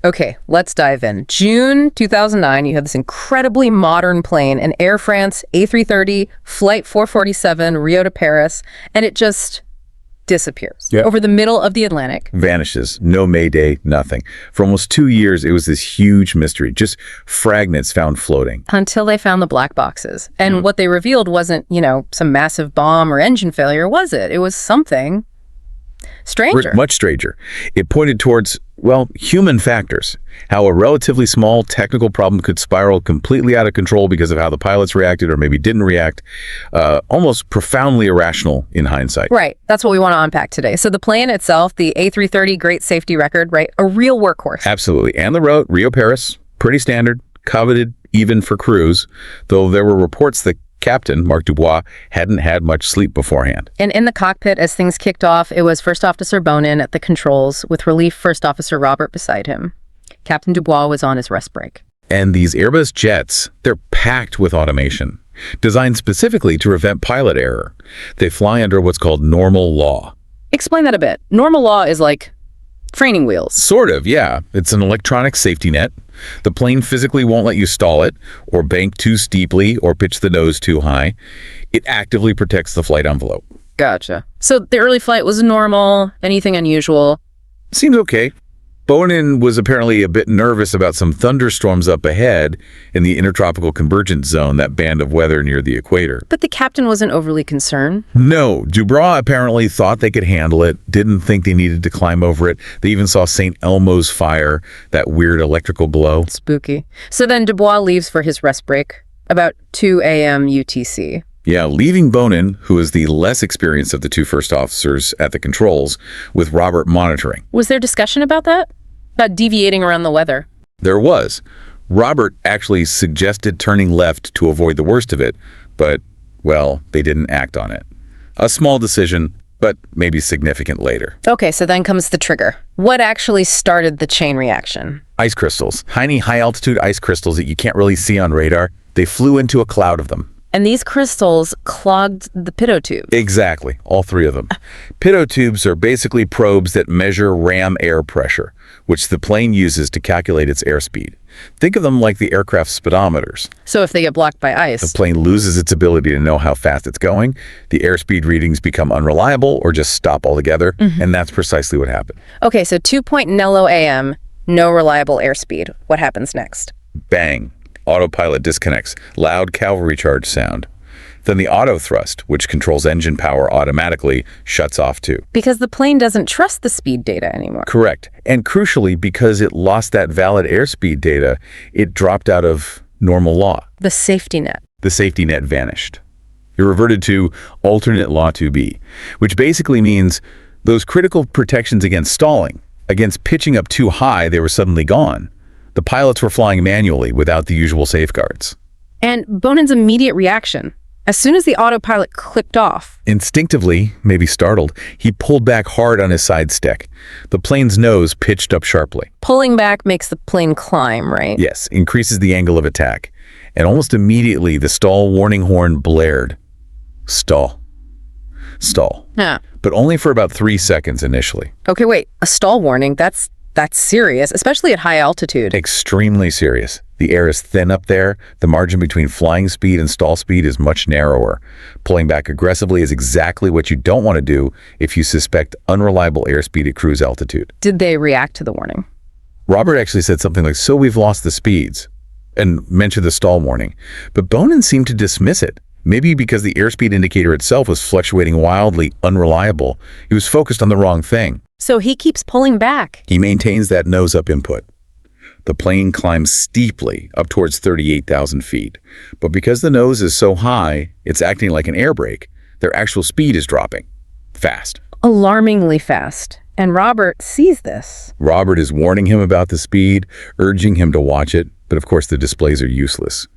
Okay, let's dive in. June 2009, you have this incredibly modern plane, an Air France A330, flight 447, Rio to Paris, and it just disappears over the middle of the Atlantic. Vanishes. No Mayday, nothing. For almost 2 years, it was this huge mystery, just fragments found floating. Until they found the black boxes. And what they revealed wasn't, some massive bomb or engine failure, was it? It was something stranger. Much stranger. It pointed towards, human factors. How a relatively small technical problem could spiral completely out of control because of how the pilots reacted or maybe didn't react. Almost profoundly irrational in hindsight. Right. That's what we want to unpack today. So the plane itself, the A330, great safety record, right? A real workhorse. Absolutely. And the route, Rio-Paris, pretty standard, coveted even for crews, though there were reports that Captain Mark Dubois hadn't had much sleep beforehand. And in the cockpit, as things kicked off, it was First Officer Bonin at the controls with Relief First Officer Robert beside him. Captain Dubois was on his rest break. And these Airbus jets, they're packed with automation, designed specifically to prevent pilot error. They fly under what's called normal law. Explain that a bit. Normal law is like training wheels. Sort of, yeah. It's an electronic safety net. The plane physically won't let you stall it, or bank too steeply, or pitch the nose too high. It actively protects the flight envelope. Gotcha. So the early flight was normal, anything unusual? Seems okay. Bonin was apparently a bit nervous about some thunderstorms up ahead in the Intertropical Convergence Zone, that band of weather near the equator. But the captain wasn't overly concerned. No, Dubois apparently thought they could handle it, didn't think they needed to climb over it. They even saw St. Elmo's fire, that weird electrical glow. Spooky. So then Dubois leaves for his rest break, about 2 a.m. UTC. Yeah, leaving Bonin, who is the less experienced of the two first officers at the controls, with Robert monitoring. Was there discussion about that? About deviating around the weather? There was. Robert actually suggested turning left to avoid the worst of it, but, they didn't act on it. A small decision, but maybe significant later. Okay, so then comes the trigger. What actually started the chain reaction? Ice crystals. Tiny, high-altitude ice crystals that you can't really see on radar. They flew into a cloud of them. And these crystals clogged the pitot tube. Exactly, all three of them. Pitot tubes are basically probes that measure ram air pressure, which the plane uses to calculate its airspeed. Think of them like the aircraft's speedometers. So if they get blocked by ice, the plane loses its ability to know how fast it's going, the airspeed readings become unreliable or just stop altogether, and that's precisely what happened. Okay, so 2.0 a.m., no reliable airspeed. What happens next? Bang. Autopilot disconnects, loud cavalry charge sound. Then the auto thrust, which controls engine power automatically, shuts off too. Because the plane doesn't trust the speed data anymore. Correct. And crucially, because it lost that valid airspeed data, it dropped out of normal law. The safety net. The safety net vanished. It reverted to alternate law 2B, which basically means those critical protections against stalling, against pitching up too high, they were suddenly gone. The pilots were flying manually without the usual safeguards. And Bonin's immediate reaction, as soon as the autopilot clicked off. Instinctively, maybe startled, he pulled back hard on his side stick. The plane's nose pitched up sharply. Pulling back makes the plane climb, right? Yes, increases the angle of attack. And almost immediately, the stall warning horn blared. Stall. Stall. Yeah. But only for about 3 seconds initially. Okay, wait. A stall warning? That's serious, especially at high altitude. Extremely serious. The air is thin up there. The margin between flying speed and stall speed is much narrower. Pulling back aggressively is exactly what you don't want to do if you suspect unreliable airspeed at cruise altitude. Did they react to the warning? Robert actually said something like, "So we've lost the speeds," and mentioned the stall warning. But Bonin seemed to dismiss it. Maybe because the airspeed indicator itself was fluctuating wildly, unreliable. He was focused on the wrong thing. So he keeps pulling back. He maintains that nose-up input. The plane climbs steeply up towards 38,000 feet. But because the nose is so high, it's acting like an air brake. Their actual speed is dropping. Fast. Alarmingly fast. And Robert sees this. Robert is warning him about the speed, urging him to watch it. But of course the displays are useless.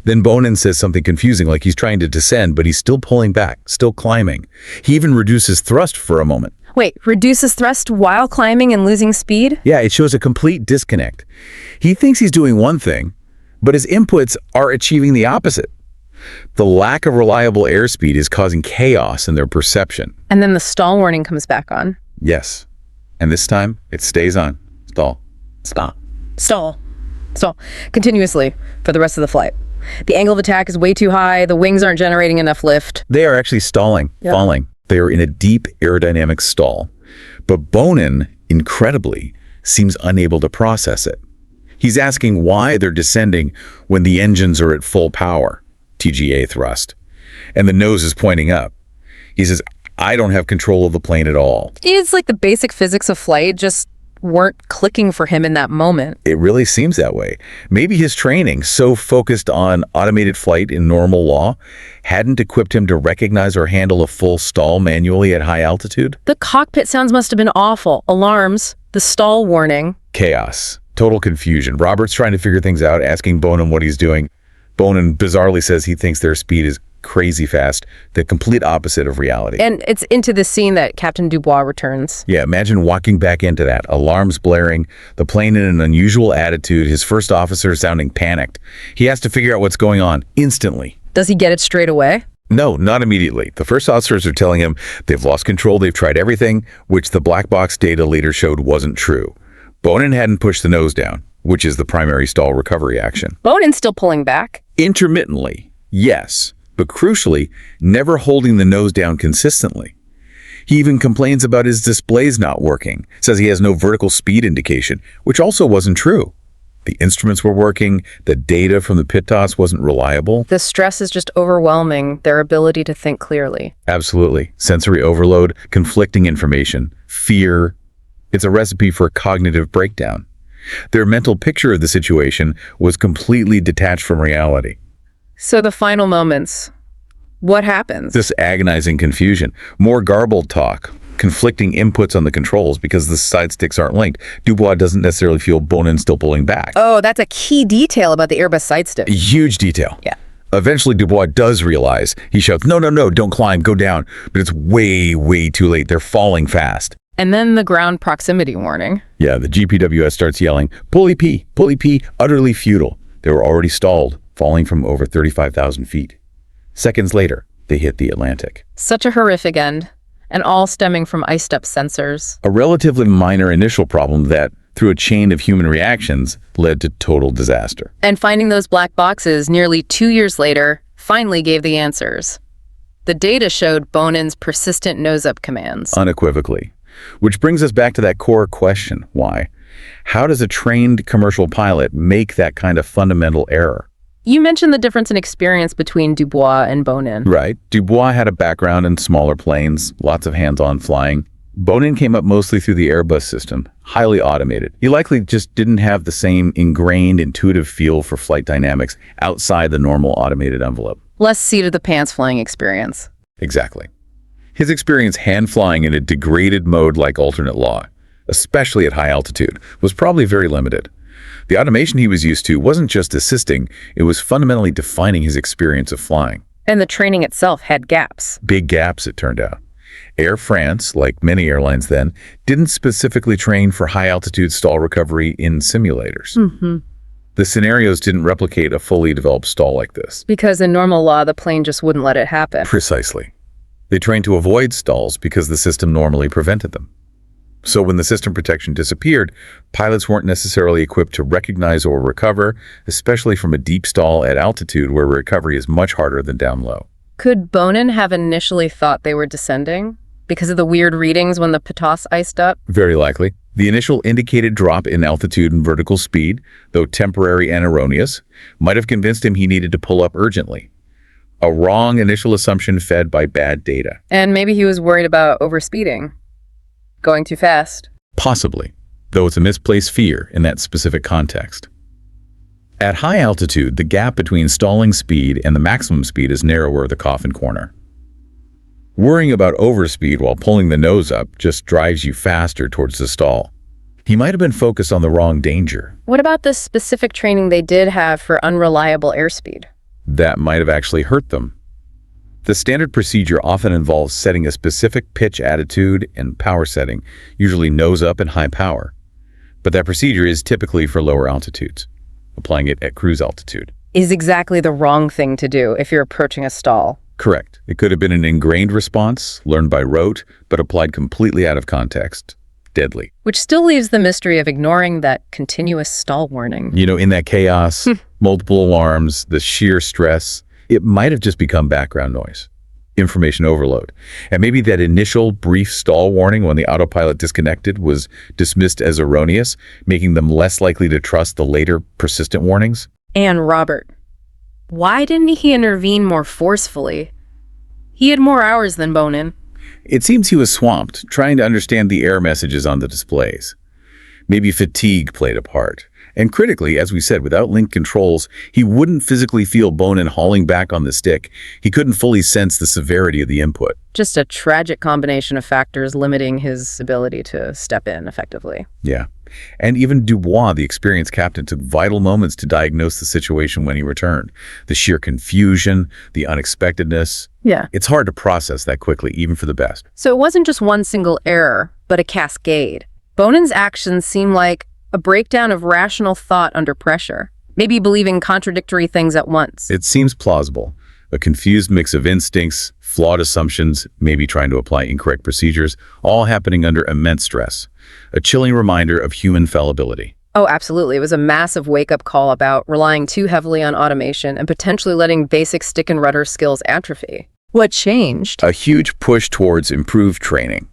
Then Bonin says something confusing, like he's trying to descend, but he's still pulling back, still climbing. He even reduces thrust for a moment. Wait, reduces thrust while climbing and losing speed? Yeah, it shows a complete disconnect. He thinks he's doing one thing, but his inputs are achieving the opposite. The lack of reliable airspeed is causing chaos in their perception. And then the stall warning comes back on. Yes. And this time, it stays on. Stall. Stop. Stall. Stall. Continuously for the rest of the flight. The angle of attack is way too high. The wings aren't generating enough lift. They are actually stalling, falling. They are in a deep aerodynamic stall. But Bonin, incredibly, seems unable to process it. He's asking why they're descending when the engines are at full power, TGA thrust, and the nose is pointing up. He says, I don't have control of the plane at all. It's like the basic physics of flight just weren't clicking for him in that moment. It really seems that way. Maybe his training, so focused on automated flight in normal law, hadn't equipped him to recognize or handle a full stall manually at high altitude. The cockpit sounds must have been awful. Alarms, the stall warning. Chaos. Total confusion. Robert's trying to figure things out, asking Bonin what he's doing. Bonin bizarrely says he thinks their speed is crazy fast, the complete opposite of reality. And it's into this scene that Captain Dubois returns. Yeah, imagine walking back into that. Alarms blaring, the plane in an unusual attitude, his first officer sounding panicked. He has to figure out what's going on instantly. Does he get it straight away? No, not immediately. The first officers are telling him they've lost control, they've tried everything, which the black box data later showed wasn't true. Bonin hadn't pushed the nose down, which is the primary stall recovery action. Bonin's still pulling back? Intermittently, yes. But crucially, never holding the nose down consistently. He even complains about his displays not working, says he has no vertical speed indication, which also wasn't true. The instruments were working, the data from the PITOS wasn't reliable. The stress is just overwhelming their ability to think clearly. Absolutely. Sensory overload, conflicting information, fear. It's a recipe for a cognitive breakdown. Their mental picture of the situation was completely detached from reality. So the final moments, what happens? This agonizing confusion, more garbled talk, conflicting inputs on the controls because the side sticks aren't linked. Dubois doesn't necessarily feel Bonin still pulling back. Oh, that's a key detail about the Airbus side stick. A huge detail. Yeah. Eventually, Dubois does realize. He shouts, no, no, no, don't climb, go down. But it's way, way too late. They're falling fast. And then the ground proximity warning. Yeah, the GPWS starts yelling, pulley P, utterly futile. They were already stalled, falling from over 35,000 feet. Seconds later, they hit the Atlantic. Such a horrific end, and all stemming from iced up sensors. A relatively minor initial problem that, through a chain of human reactions, led to total disaster. And finding those black boxes nearly 2 years later finally gave the answers. The data showed Bonin's persistent nose-up commands. Unequivocally. Which brings us back to that core question, why? How does a trained commercial pilot make that kind of fundamental error? You mentioned the difference in experience between Dubois and Bonin. Right. Dubois had a background in smaller planes, lots of hands-on flying. Bonin came up mostly through the Airbus system, highly automated. He likely just didn't have the same ingrained, intuitive feel for flight dynamics outside the normal automated envelope. Less seat-of-the-pants flying experience. Exactly. His experience hand-flying in a degraded mode like alternate law, especially at high altitude, was probably very limited. The automation he was used to wasn't just assisting, it was fundamentally defining his experience of flying. And the training itself had gaps. Big gaps, it turned out. Air France, like many airlines then, didn't specifically train for high-altitude stall recovery in simulators. The scenarios didn't replicate a fully developed stall like this. Because in normal law, the plane just wouldn't let it happen. Precisely. They trained to avoid stalls because the system normally prevented them. So when the system protection disappeared, pilots weren't necessarily equipped to recognize or recover, especially from a deep stall at altitude where recovery is much harder than down low. Could Bonin have initially thought they were descending because of the weird readings when the PITOS iced up? Very likely. The initial indicated drop in altitude and vertical speed, though temporary and erroneous, might have convinced him he needed to pull up urgently. A wrong initial assumption fed by bad data. And maybe he was worried about overspeeding. Going too fast. Possibly, though it's a misplaced fear in that specific context. At high altitude, the gap between stalling speed and the maximum speed is narrower the coffin corner. Worrying about overspeed while pulling the nose up just drives you faster towards the stall. He might have been focused on the wrong danger. What about the specific training they did have for unreliable airspeed? That might have actually hurt them. The standard procedure often involves setting a specific pitch attitude and power setting, usually nose up and high power. But that procedure is typically for lower altitudes. Applying it at cruise altitude is exactly the wrong thing to do if you're approaching a stall. Correct. It could have been an ingrained response, learned by rote, but applied completely out of context. deadly. Which still leaves the mystery of ignoring that continuous stall warning. In that chaos, multiple alarms, the sheer stress, it might have just become background noise, information overload. And maybe that initial brief stall warning when the autopilot disconnected was dismissed as erroneous, making them less likely to trust the later persistent warnings. And Robert, why didn't he intervene more forcefully? He had more hours than Bonin. It seems he was swamped, trying to understand the error messages on the displays. Maybe fatigue played a part. And critically, as we said, without link controls, he wouldn't physically feel Bonin hauling back on the stick. He couldn't fully sense the severity of the input. Just a tragic combination of factors limiting his ability to step in effectively. Yeah. And even Dubois, the experienced captain, took vital moments to diagnose the situation when he returned. The sheer confusion, the unexpectedness. Yeah. It's hard to process that quickly, even for the best. So it wasn't just one single error, but a cascade. Bonin's actions seem like a breakdown of rational thought under pressure, maybe believing contradictory things at once. It seems plausible. A confused mix of instincts, flawed assumptions, maybe trying to apply incorrect procedures, all happening under immense stress. A chilling reminder of human fallibility. Oh, absolutely. It was a massive wake-up call about relying too heavily on automation and potentially letting basic stick and rudder skills atrophy. What changed? A huge push towards improved training.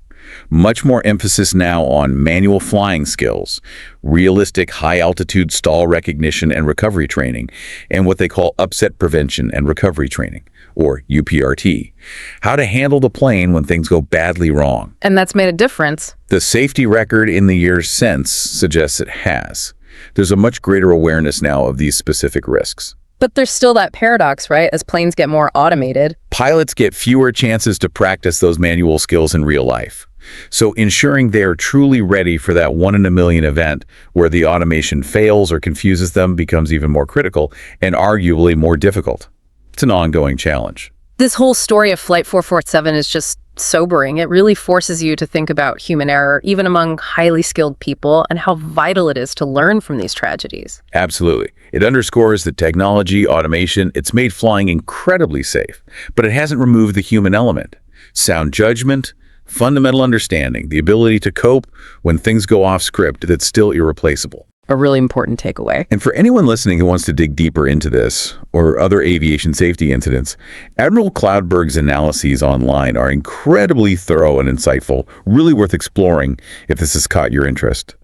Much more emphasis now on manual flying skills, realistic high-altitude stall recognition and recovery training, and what they call upset prevention and recovery training, or UPRT. How to handle the plane when things go badly wrong. And that's made a difference. The safety record in the years since suggests it has. There's a much greater awareness now of these specific risks. But there's still that paradox, right? As planes get more automated, Pilots get fewer chances to practice those manual skills in real life. So ensuring they are truly ready for that one-in-a-million event where the automation fails or confuses them becomes even more critical and arguably more difficult. It's an ongoing challenge. this whole story of Flight 447 is just sobering. It really forces you to think about human error, even among highly skilled people, and how vital it is to learn from these tragedies. Absolutely. It underscores that technology, automation, it's made flying incredibly safe, but it hasn't removed the human element. Sound judgment, fundamental understanding, the ability to cope when things go off script, that's still irreplaceable. A really important takeaway. And for anyone listening who wants to dig deeper into this or other aviation safety incidents, Admiral Cloudberg's analyses online are incredibly thorough and insightful, really worth exploring if this has caught your interest.